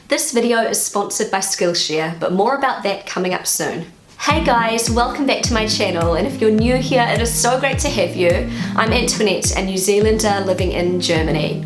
This video is sponsored by Skillshare, but more about that coming up soon. Hey guys, welcome back to my channel, and if you're new here, it is so great to have you. I'm Antoinette, a New Zealander living in Germany.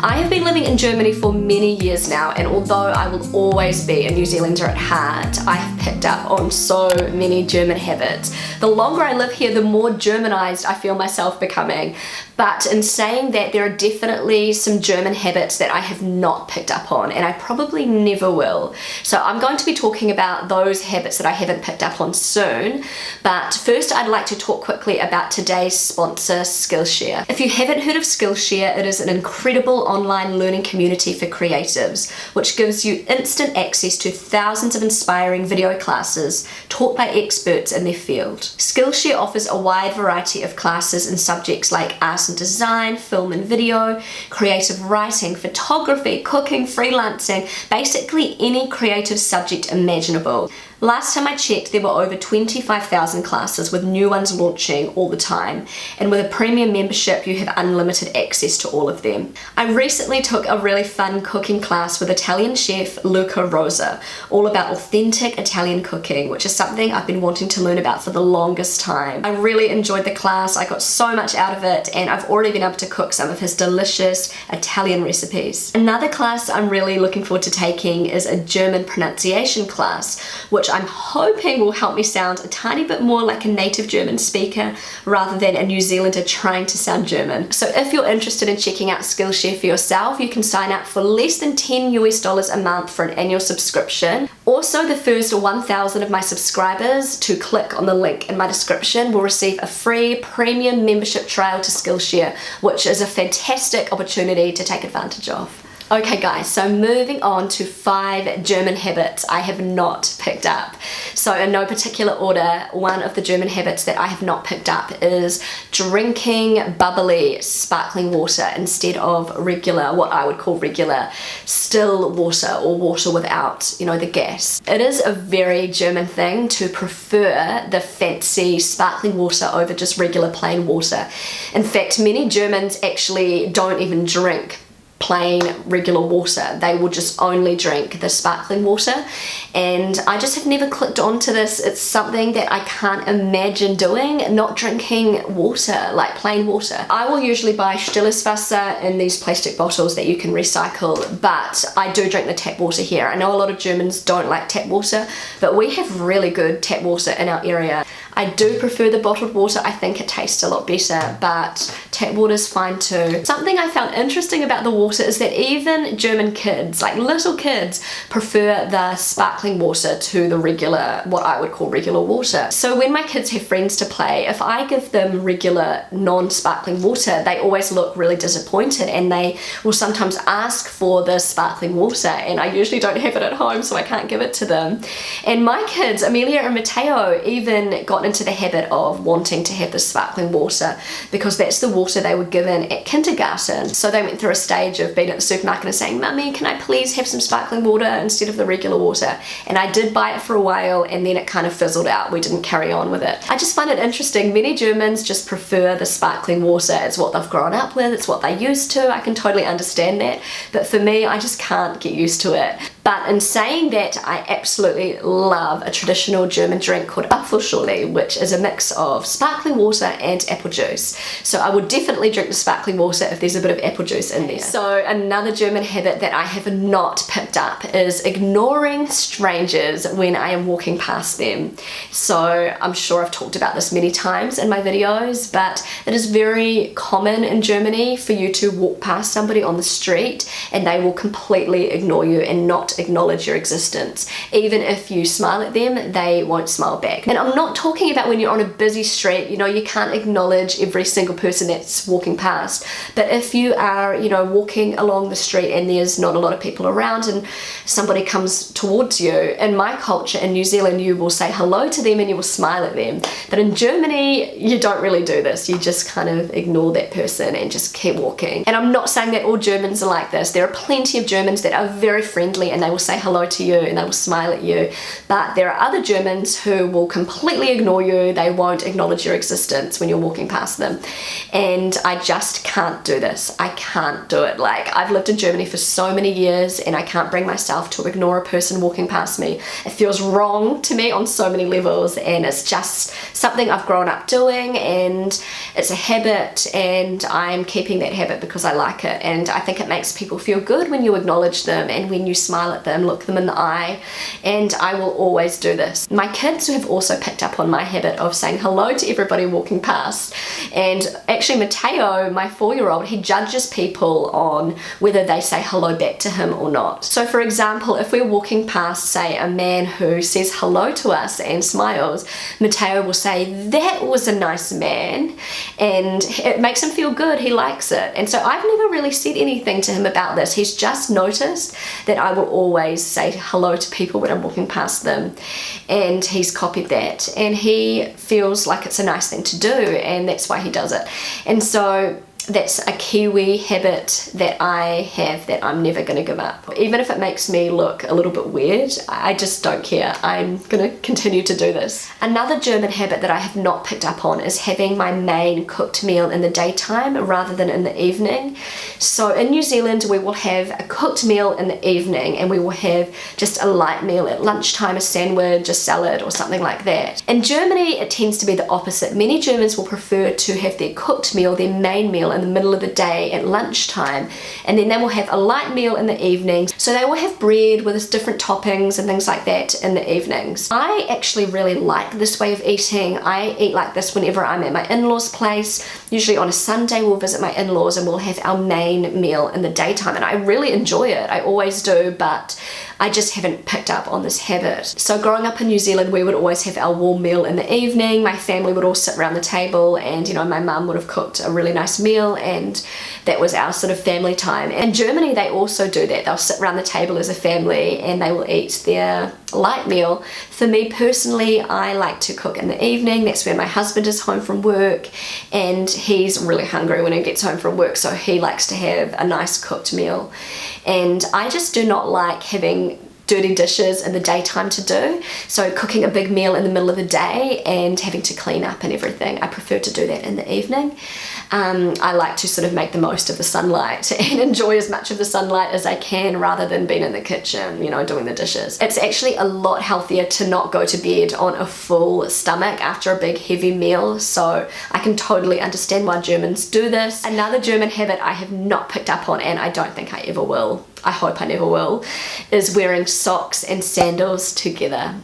I have been living in Germany for many years now, and although I will always be a New Zealander at heart, I have picked up on so many German habits. The longer I live here, the more Germanized I feel myself becoming. But in saying that, there are definitely some German habits that I have not picked up on, and I probably never will. So I'm going to be talking about those habits that I haven't picked up on soon. But first, I'd like to talk quickly about today's sponsor, Skillshare. If you haven't heard of Skillshare, it is an incredible online learning community for creatives, which gives you instant access to thousands of inspiring video classes taught by experts in their field. Skillshare offers a wide variety of classes in subjects like art and design, film and video, creative writing, photography, cooking, freelancing, basically any creative subject imaginable. Last time I checked, there were over 25,000 classes, with new ones launching all the time, and with a premium membership you have unlimited access to all of them. I recently took a really fun cooking class with Italian chef Luca Rosa, all about authentic Italian cooking, which is something I've been wanting to learn about for the longest time. I really enjoyed the class, I got so much out of it, and I've already been able to cook some of his delicious Italian recipes. Another class I'm really looking forward to taking is a German pronunciation class, which I'm hoping will help me sound a tiny bit more like a native German speaker rather than a New Zealander trying to sound German. So if you're interested in checking out Skillshare for yourself, you can sign up for less than $10 a month for an annual subscription. Also, the first 1,000 of my subscribers to click on the link in my description will receive a free premium membership trial to Skillshare, which is a fantastic opportunity to take advantage of. Okay guys, so moving on to 5 German habits I have not picked up. So in no particular order, one of the German habits that I have not picked up is drinking bubbly sparkling water instead of regular, what I would call regular, still water or water without, the gas. It is a very German thing to prefer the fancy sparkling water over just regular plain water. In fact, many Germans actually don't even drink plain regular water. They will just only drink the sparkling water, and I just have never clicked onto this. It's something that I can't imagine doing, not drinking water, like plain water. I will usually buy stilles Wasser in these plastic bottles that you can recycle, but I do drink the tap water here. I know a lot of Germans don't like tap water, but we have really good tap water in our area. I do prefer the bottled water. I think it tastes a lot better, but tap water is fine too. Something I found interesting about the water is that even German kids, like little kids, prefer the sparkling water to the regular, what I would call regular water. So when my kids have friends to play, if I give them regular non-sparkling water, they always look really disappointed, and they will sometimes ask for the sparkling water, and I usually don't have it at home, so I can't give it to them. And my kids, Amelia and Matteo, even got into the habit of wanting to have the sparkling water because that's the water they were given at kindergarten. So they went through a stage of being at the supermarket and saying, "Mummy, can I please have some sparkling water instead of the regular water?" And I did buy it for a while, and then it kind of fizzled out. We didn't carry on with it. I just find it interesting. Many Germans just prefer the sparkling water. It's what they've grown up with, it's what they're used to. I can totally understand that, but for me, I just can't get used to it. But in saying that, I absolutely love a traditional German drink called Apfelschorle, which is a mix of sparkling water and apple juice. So I would definitely drink the sparkling water if there's a bit of apple juice in there. So another German habit that I have not picked up is ignoring strangers when I am walking past them. So I'm sure I've talked about this many times in my videos, but it is very common in Germany for you to walk past somebody on the street and they will completely ignore you and not acknowledge your existence. Even if you smile at them, they won't smile back. And I'm not talking about when you're on a busy street, you can't acknowledge every single person that's walking past. But if you are, walking along the street and there's not a lot of people around and somebody comes towards you, in my culture in New Zealand, you will say hello to them and you will smile at them. But in Germany, you don't really do this. You just kind of ignore that person and just keep walking. And I'm not saying that all Germans are like this. There are plenty of Germans that are very friendly and they will say hello to you and they will smile at you. But there are other Germans who will completely ignore you. They won't acknowledge your existence when you're walking past them. And I just can't do this. I can't do it. Like, I've lived in Germany for so many years and I can't bring myself to ignore a person walking past me. It feels wrong to me on so many levels, and it's just something I've grown up doing, and it's a habit, and I'm keeping that habit because I like it. And I think it makes people feel good when you acknowledge them and when you smile at them, look them in the eye, and I will always do this. My kids have also picked up on my habit of saying hello to everybody walking past, and actually Matteo, my 4-year-old, he judges people on whether they say hello back to him or not. So for example, if we're walking past, say, a man who says hello to us and smiles, Matteo will say, "That was a nice man," and it makes him feel good. He likes it. And so I've never really said anything to him about this. He's just noticed that I will always say hello to people when I'm walking past them, and he's copied that, and he feels like it's a nice thing to do, and that's why he does it. And so that's a Kiwi habit that I have that I'm never going to give up. Even if it makes me look a little bit weird, I just don't care. I'm going to continue to do this. Another German habit that I have not picked up on is having my main cooked meal in the daytime rather than in the evening. So in New Zealand, we will have a cooked meal in the evening, and we will have just a light meal at lunchtime, a sandwich, a salad, or something like that. In Germany, it tends to be the opposite. Many Germans will prefer to have their cooked meal, their main meal, in the middle of the day at lunchtime, and then they will have a light meal in the evening. So they will have bread with different toppings and things like that in the evenings. I actually really like this way of eating. I eat like this whenever I'm at my in-laws' place. Usually on a Sunday we'll visit my in-laws and we'll have our main meal in the daytime, and I really enjoy it. I always do, but I just haven't picked up on this habit. So growing up in New Zealand, we would always have our warm meal in the evening. My family would all sit around the table, and my mum would have cooked a really nice meal, and that was our sort of family time. In Germany, they also do that. They'll sit around the table as a family and they will eat their light meal. For me personally, I like to cook in the evening. That's when my husband is home from work, and he's really hungry when he gets home from work, so he likes to have a nice cooked meal. And I just do not like having dirty dishes in the daytime to do. So cooking a big meal in the middle of the day and having to clean up and everything, I prefer to do that in the evening. I like to sort of make the most of the sunlight and enjoy as much of the sunlight as I can, rather than being in the kitchen, doing the dishes. It's actually a lot healthier to not go to bed on a full stomach after a big heavy meal, so I can totally understand why Germans do this. Another German habit I have not picked up on, and I don't think I ever will, I hope I never will, is wearing socks and sandals together.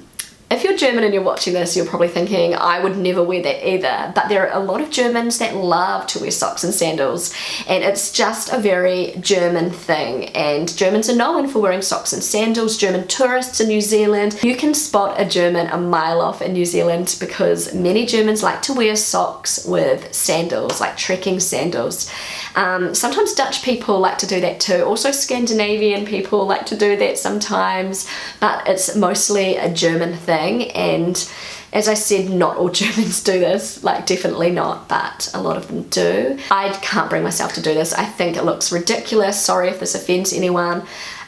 If you're German and you're watching this, you're probably thinking, I would never wear that either. But there are a lot of Germans that love to wear socks and sandals, and it's just a very German thing. And Germans are known for wearing socks and sandals. German tourists in New Zealand, you can spot a German a mile off in New Zealand, because many Germans like to wear socks with sandals, like trekking sandals. Sometimes Dutch people like to do that too. Also Scandinavian people like to do that sometimes, but it's mostly a German thing. And as I said, not all Germans do this, like definitely not, but a lot of them do. I can't bring myself to do this. I think it looks ridiculous. Sorry if this offends anyone.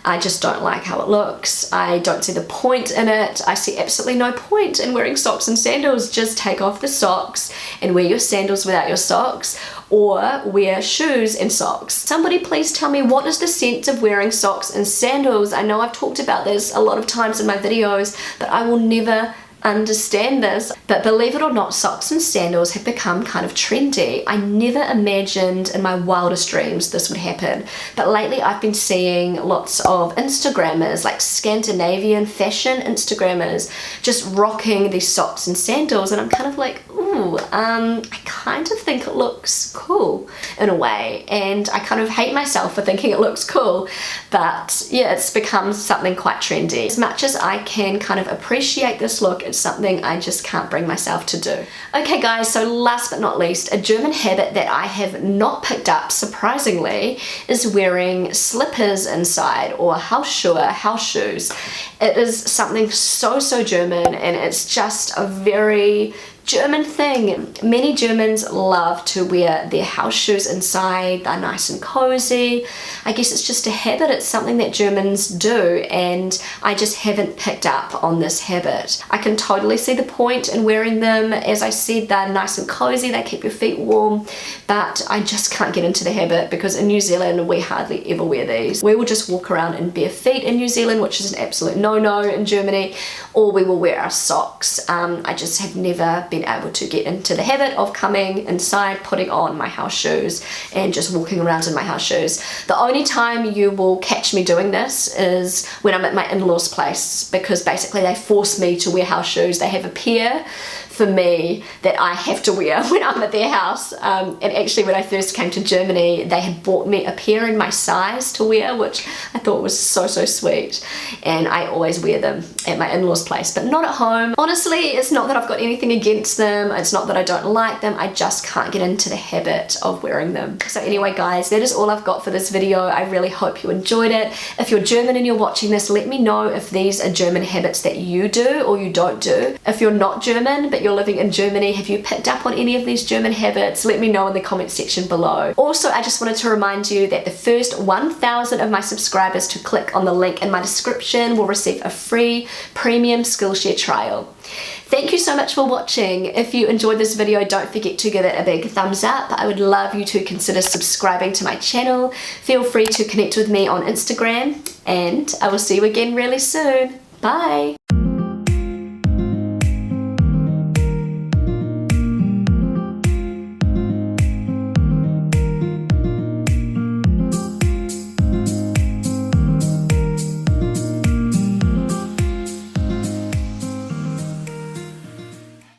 I just don't like how it looks. I don't see the point in it. I see absolutely no point in wearing socks and sandals. Just take off the socks and wear your sandals without your socks, or wear shoes and socks. Somebody please tell me, what is the sense of wearing socks and sandals? I know I've talked about this a lot of times in my videos, but I will never understand this. But believe it or not, socks and sandals have become kind of trendy. I never imagined in my wildest dreams this would happen, but lately I've been seeing lots of Instagrammers, like Scandinavian fashion Instagrammers, just rocking these socks and sandals, and I'm kind of like, ooh, I kind of think it looks cool in a way, and I kind of hate myself for thinking it looks cool. But yeah, it's become something quite trendy. As much as I can kind of appreciate this look, it's something I just can't bring myself to do. Okay guys, so last but not least, a German habit that I have not picked up, surprisingly, is wearing slippers inside, or Hausschuhe, house shoes. It is something so German, and it's just a very German thing. Many Germans love to wear their house shoes inside. They're nice and cozy. I guess it's just a habit. It's something that Germans do, and I just haven't picked up on this habit. I can totally see the point in wearing them. As I said, they're nice and cozy. They keep your feet warm, but I just can't get into the habit because in New Zealand we hardly ever wear these. We will just walk around in bare feet in New Zealand, which is an absolute no-no in Germany, or we will wear our socks. I just have never been able to get into the habit of coming inside, putting on my house shoes and just walking around in my house shoes. The only time you will catch me doing this is when I'm at my in-laws' place, because basically they force me to wear house shoes. They have a pair for me that I have to wear when I'm at their house. And actually when I first came to Germany, they had bought me a pair in my size to wear, which I thought was so sweet. And I always wear them at my in-laws' place, but not at home. Honestly, it's not that I've got anything against them. It's not that I don't like them. I just can't get into the habit of wearing them. So anyway, guys, that is all I've got for this video. I really hope you enjoyed it. If you're German and you're watching this, let me know if these are German habits that you do or you don't do. If you're not German, but you're living in Germany, have you picked up on any of these German habits? Let me know in the comment section below. Also, I just wanted to remind you that the first 1,000 of my subscribers to click on the link in my description will receive a free premium Skillshare trial. Thank you so much for watching. If you enjoyed this video, don't forget to give it a big thumbs up. I would love you to consider subscribing to my channel. Feel free to connect with me on Instagram, and I will see you again really soon. Bye!